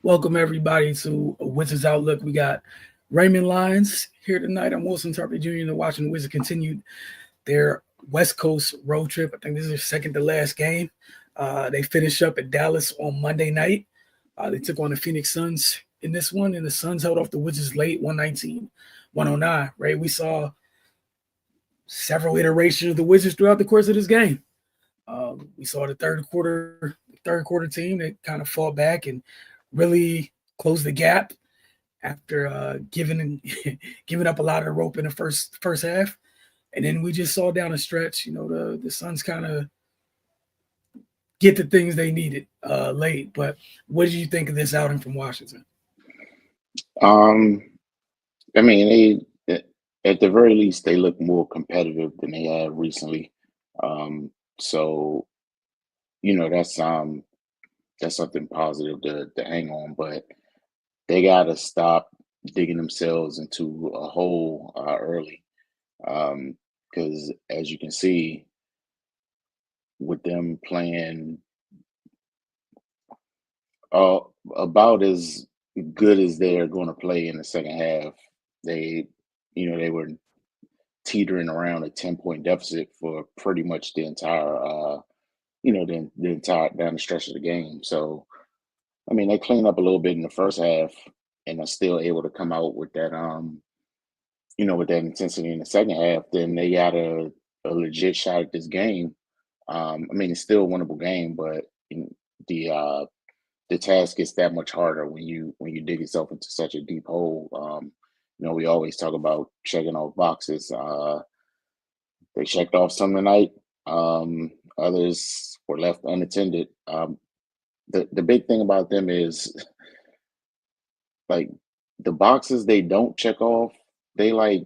Welcome everybody to Wizards Outlook. We got Raymond Lyons here tonight. I'm Wilson Tarpley Jr. and watching the Wizards continue their West Coast road trip. I think this is their second to last game. They finished up at Dallas on Monday night. They took on the Phoenix Suns in this one, and the Suns held off the Wizards late 119-109. Right, we saw several iterations of the Wizards throughout the course of this game. We saw the third quarter team that kind of fought back and really closed the gap after giving giving up a lot of the rope in the first half. And then we just saw down the stretch, the Suns kind of get the things they needed late. But what did you think of this outing from Washington? Um, I mean, at the very least they look more competitive than they have recently. So that's something positive to hang on, but they got to stop digging themselves into a hole early. Because as you can see, with them playing uh, about as good as they're going to play in the second half, they, they were teetering around a 10-point deficit for pretty much the entire, the entire down the stretch of the game. So, I mean, they cleaned up a little bit in the first half and are still able to come out with that, with that intensity in the second half. Then they got a legit shot at this game. I mean, it's still a winnable game, but the uh, the task gets that much harder when you dig yourself into such a deep hole. We always talk about checking off boxes. They checked off some tonight. Others were left unattended. The big thing about them is like the boxes they don't check off, they like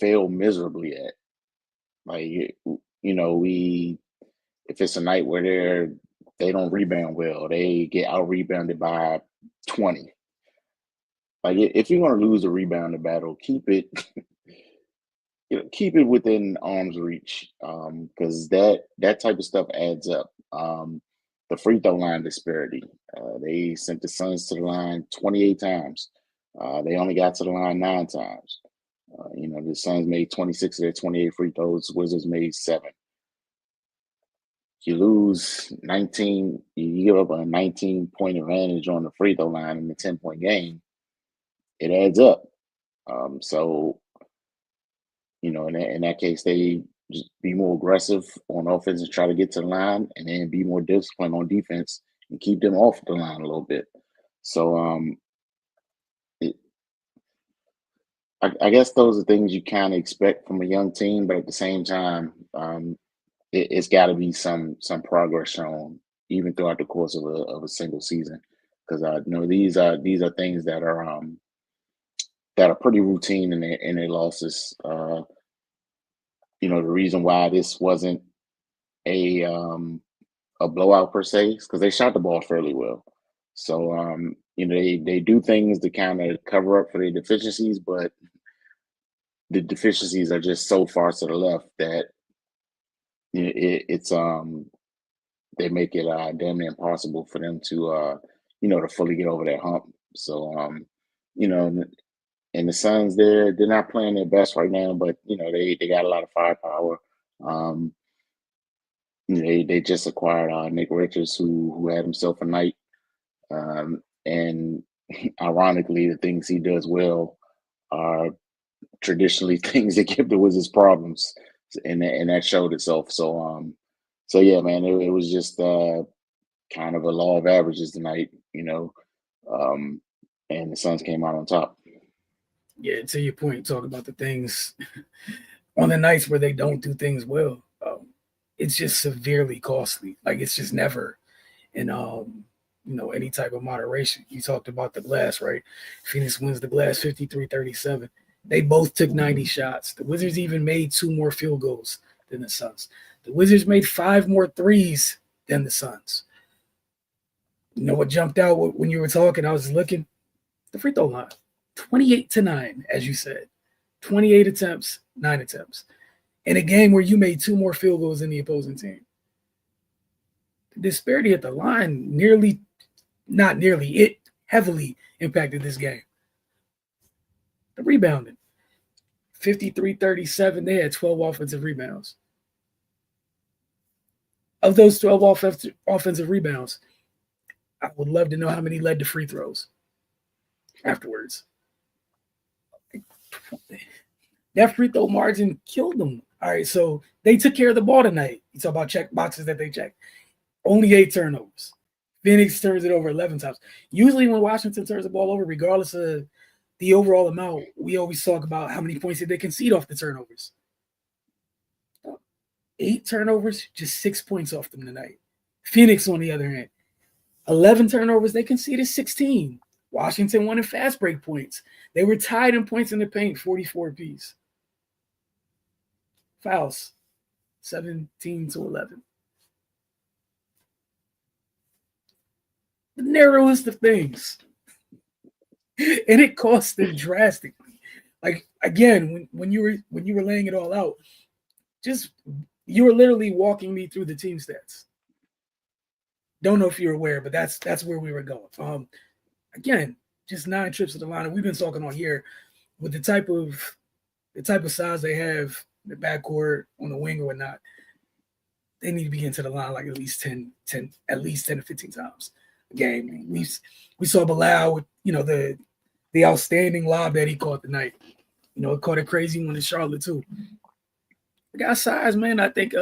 fail miserably at. Like we if it's a night where they don't rebound well, they get out rebounded by 20. Like if you're gonna lose a rebounding battle, keep it keep it within arm's reach, because that type of stuff adds up. The free throw line disparity. They sent the Suns to the line 28 times. They only got to the line 9 times. The Suns made 26 of their 28 free throws. Wizards made 7. You lose 19. You give up a 19-point advantage on the free throw line in the 10-point game. It adds up. So in that case, they just be more aggressive on offense and try to get to the line, and then be more disciplined on defense and keep them off the line a little bit. So it, I guess those are things you kind of expect from a young team, but at the same time, it's got to be some progress shown even throughout the course of a single season, because these are things that are pretty routine in their losses. The reason why this wasn't a a blowout per se is because they shot the ball fairly well. So they do things to kind of cover up for their deficiencies, but the deficiencies are just so far to the left that it's they make it damn near impossible for them to fully get over that hump. So you know, and the Suns they're not playing their best right now, but they got a lot of firepower. Um, they just acquired Nick Richards, who had himself a night, and ironically, the things he does well are traditionally things that give the Wizards problems, and that showed itself. So yeah, man, it was just kind of a law of averages tonight, um, and the Suns came out on top. Yeah, to your point, talk about the things on the nights where they don't do things well. It's just severely costly. Like it's just never in any type of moderation. You talked about the glass, right? Phoenix wins the glass 53-37. They both took 90 shots. The Wizards even made 2 more field goals than the Suns. The Wizards made 5 more threes than the Suns. You know what jumped out when you were talking? I was looking the free throw line, 28-9, as you said, 28 attempts, 9 attempts in a game where you made 2 more field goals than the opposing team. The disparity at the line not nearly, it heavily impacted this game. The rebounding. 53-37, they had 12 offensive rebounds. Of those 12 offensive rebounds, I would love to know how many led to free throws afterwards. That free throw margin killed them. All right, so they took care of the ball tonight. You talk about check boxes that they checked. Only 8 turnovers. Phoenix turns it over 11 times. Usually when Washington turns the ball over, regardless of the overall amount, we always talk about how many points did they concede off the turnovers. 8 turnovers, just 6 points off them tonight. Phoenix, on the other hand, 11 turnovers, they conceded 16. Washington won in fast break points. They were tied in points in the paint, 44 apiece. Fouls, 17-11. The narrowest of things. And it cost them drastically. Like, again, when you were laying it all out, just you were literally walking me through the team stats. Don't know if you're aware, but that's where we were going. Again, just 9 trips to the line. And we've been talking all year with the type of size they have in the backcourt, on the wing or whatnot. They need to be getting to the line like at least 10 to 15 times a game. We saw Bilal with, the outstanding lob that he caught tonight. It caught a crazy one in Charlotte too. The guy size, man. I think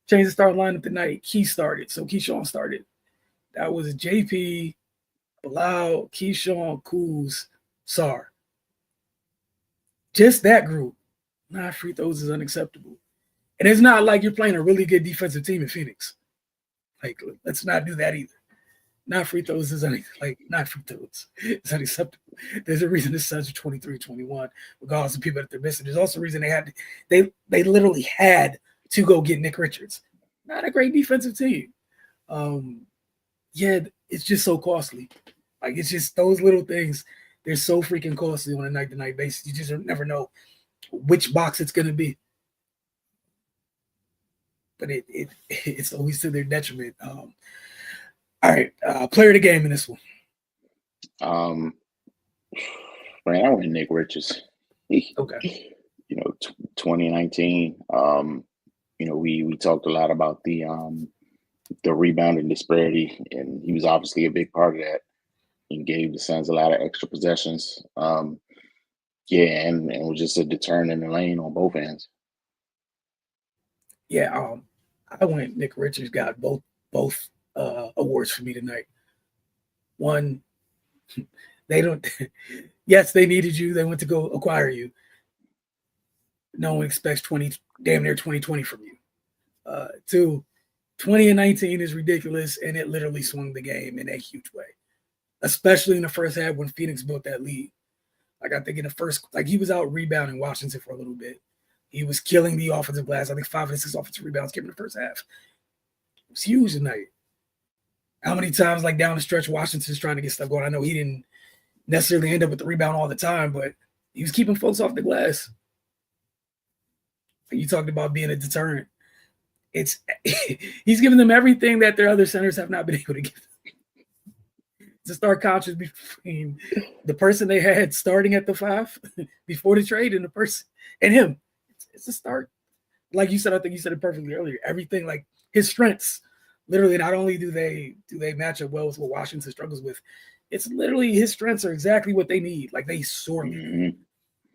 changed the starting lineup tonight. Key started, so Keyshawn started. That was JP, Bilal, Keyshawn, Kuz, Sar. Just that group. 9 free throws is unacceptable. And it's not like you're playing a really good defensive team in Phoenix. Like, let's not do that either. 9 free throws is not free throws. It's unacceptable. There's a reason the Suns are 23-21, regardless of people that they're missing. There's also a reason they literally had to go get Nick Richards. Not a great defensive team. Yeah, it's just so costly. Like, it's just those little things. They're so freaking costly on a night-to-night basis. You just never know which box it's going to be. But it's always to their detriment. All right, player of the game in this one. Man, I went Nick Richards. Okay. 2019. We talked a lot about the rebounding disparity, and he was obviously a big part of that. He gave the Suns a lot of extra possessions. And was just a deterrent in the lane on both ends. Yeah, I went Nick Richards, got both awards for me tonight. One, they don't. Yes, they needed you. They went to go acquire you. No one expects damn near 2020 from you. 2, 20 and 19 is ridiculous, and it literally swung the game in a huge way, especially in the first half when Phoenix built that lead. Like, I think in the first, he was out rebounding Washington for a little bit. He was killing the offensive glass. I think 5 and 6 offensive rebounds came in the first half. It was huge tonight. How many times, down the stretch, Washington's trying to get stuff going? I know he didn't necessarily end up with the rebound all the time, but he was keeping folks off the glass. You talked about being a deterrent. He's giving them everything that their other centers have not been able to give them. It's a stark contrast between the person they had starting at the 5 before the trade and the person and him. It's a stark. Like you said, I think you said it perfectly earlier. Everything, his strengths, literally, not only do they match up well with what Washington struggles with, it's literally his strengths are exactly what they need. They sorely need.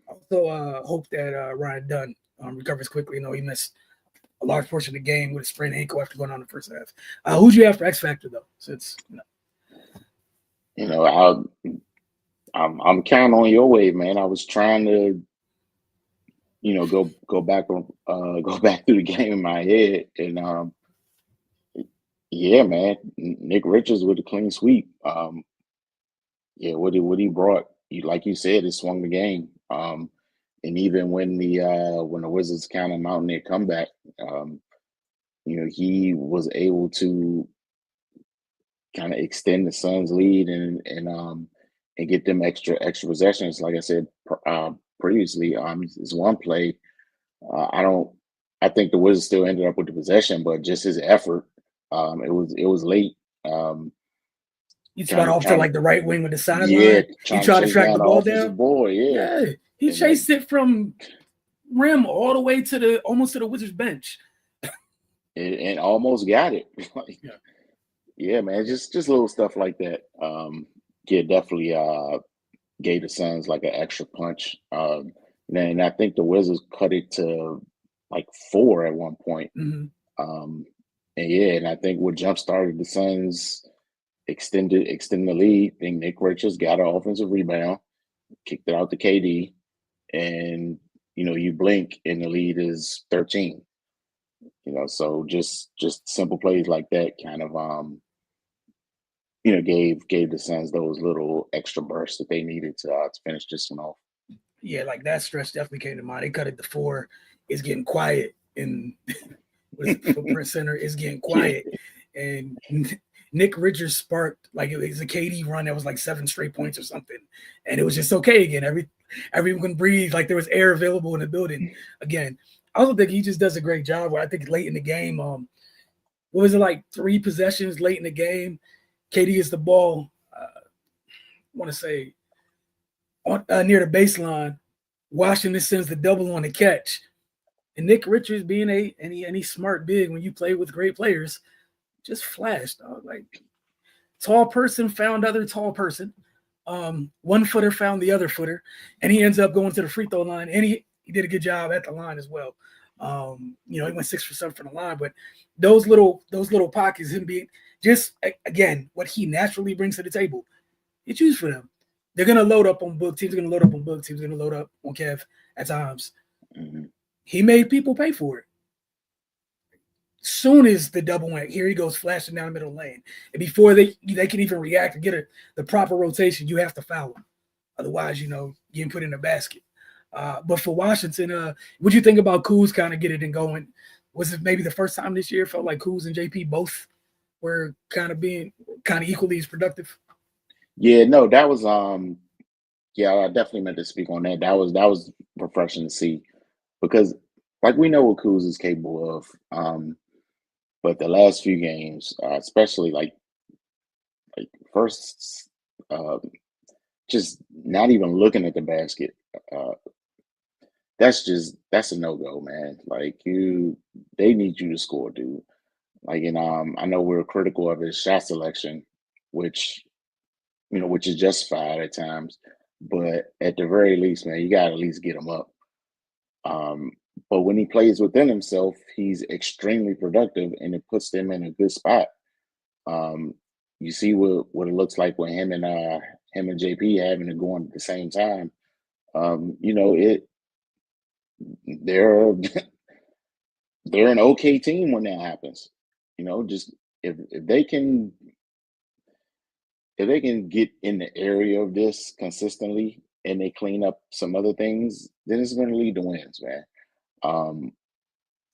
Also, hope that Ryan Dunn recovers quickly. He missed a large portion of the game with a sprained ankle after going on the first half. Who'd you have for X Factor though? Since I'm counting on your wave, man. I was trying to, go back through the game in my head, and man, Nick Richards with a clean sweep. What he brought, like you said, it swung the game. And even when the Wizards kind of mounted their comeback, he was able to kind of extend the Suns' lead and get them extra possessions. Like I said previously, this one play, I think the Wizards still ended up with the possession, but just his effort, it was late. You spot off to like the right wing with the yeah, sideline. He trying to tried to chase track down the the ball offensive down. boy, Yeah, he and like, chased it from rim all the way to almost to the Wizards bench. and almost got it. Like, Yeah. yeah, man, just little stuff like that. Yeah, definitely gave the Suns like an extra punch. And I think the Wizards cut it to like 4 at one point. Mm-hmm. And yeah, and I think what jump started the Suns extended the lead. I think Nick Richards got an offensive rebound, kicked it out to KD, and you blink and the lead is 13. So just simple plays like that kind of gave the Suns those little extra bursts that they needed to finish this one off. Yeah, like that stretch definitely came to mind. They cut it to 4. It's getting quiet in what is it, footprint center. It's getting quiet, and Nick Richards sparked like it was a KD run that was like 7 straight points or something, and it was just okay again. Everyone can breathe, like there was air available in the building again. I also think he just does a great job. Where I think late in the game, what was it, like 3 possessions late in the game? KD gets the ball. I want to say near the baseline. Washington sends the double on the catch, and Nick Richards, being any smart big when you play with great players, just flashed. Like tall person found other tall person. One footer found the other footer, and he ends up going to the free throw line, and he did a good job at the line as well. He went 6 for 7 from the line, but those little pockets, him being just again what he naturally brings to the table, you choose for them. They're gonna load up on Book. Teams are gonna load up on Book. Teams are gonna load up on Kev at times. Mm-hmm. He made people pay for it. Soon as the double went, here he goes flashing down the middle lane, and before they can even react to get the proper rotation, you have to foul him. Otherwise, getting put in the basket. But for Washington, what do you think about Kuz kind of getting it and going? Was it maybe the first time this year felt like Kuz and JP both were kind of being equally as productive? Yeah, no, that was yeah, I definitely meant to speak on that. That was refreshing to see because like we know what Kuz is capable of. But the last few games, especially like first just not even looking at the basket. Uh that's a no-go, man. Like they need you to score, dude. Like and I know we're critical of his shot selection, which which is justified at times. But at the very least, man, you got to at least get him up. Um, but when he plays within himself, he's extremely productive, and it puts them in a good spot. Um, you see what it looks like with him and JP having to go on at the same time. It they're they're an okay team when that happens. Just if they can get in the area of this consistently and they clean up some other things, then it's going to lead to wins, man. Um,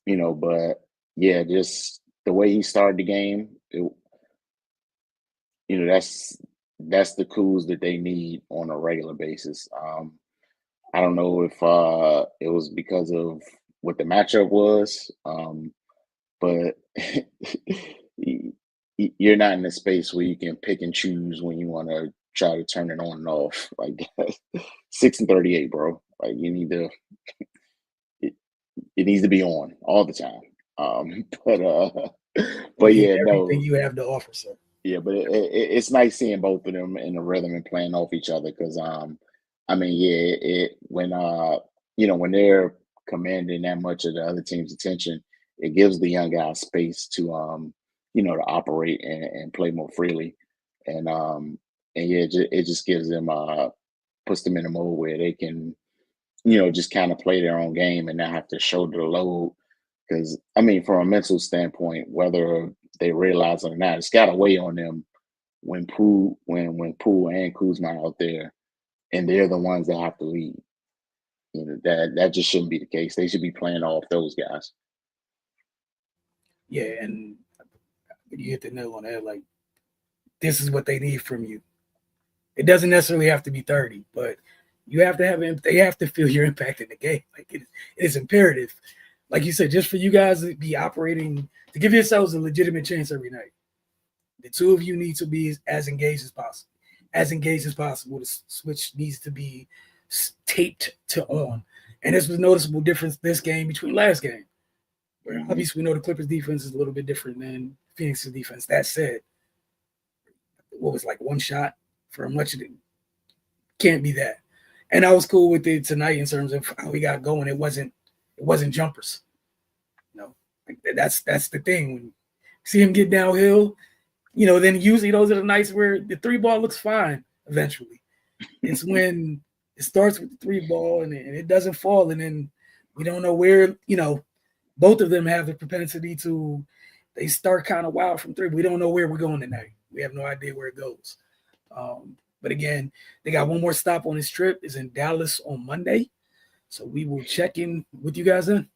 but yeah, just the way he started the game, that's the clues that they need on a regular basis. I don't know if it was because of what the matchup was, but you're not in a space where you can pick and choose when you want to try to turn it on and off. Like 6 and 38, bro. Like it, it needs to be on all the time. But Give yeah, everything no, you have to offer, sir. yeah, but it's nice seeing both of them in the rhythm and playing off each other because I mean, yeah, when they're commanding that much of the other team's attention, it gives the young guys space to to operate and play more freely, and yeah, it just gives them puts them in a mode where they can just kind of play their own game and not have to shoulder the load. Because I mean, from a mental standpoint, whether they realize it or not, it's got to weigh on them when Poole and Kuzma are out there, and they're the ones that have to lead. That just shouldn't be the case. They should be playing off those guys. Yeah, and you hit the nail on the head. Like, this is what they need from you. It doesn't necessarily have to be 30, but you have to they have to feel your impact in the game. Like it is imperative. Like you said, just for you guys to be operating, to give yourselves a legitimate chance every night. The two of you need to be as engaged as possible. As engaged as possible. The switch needs to be taped to on. And this was a noticeable difference this game between last game. Where obviously we know the Clippers defense is a little bit different than Phoenix's defense. That said, what was like one shot for much of it? Can't be that. And I was cool with it tonight in terms of how we got going. It wasn't jumpers. No, that's the thing. When you see him get downhill, then usually those are the nights where the three ball looks fine eventually. It's when it starts with the three ball and it doesn't fall, and then we don't know where, both of them have the propensity to, they start kind of wild from three. We don't know where we're going tonight. We have no idea where it goes. But again, they got one more stop on this trip. Is in Dallas on Monday. So we will check in with you guys then.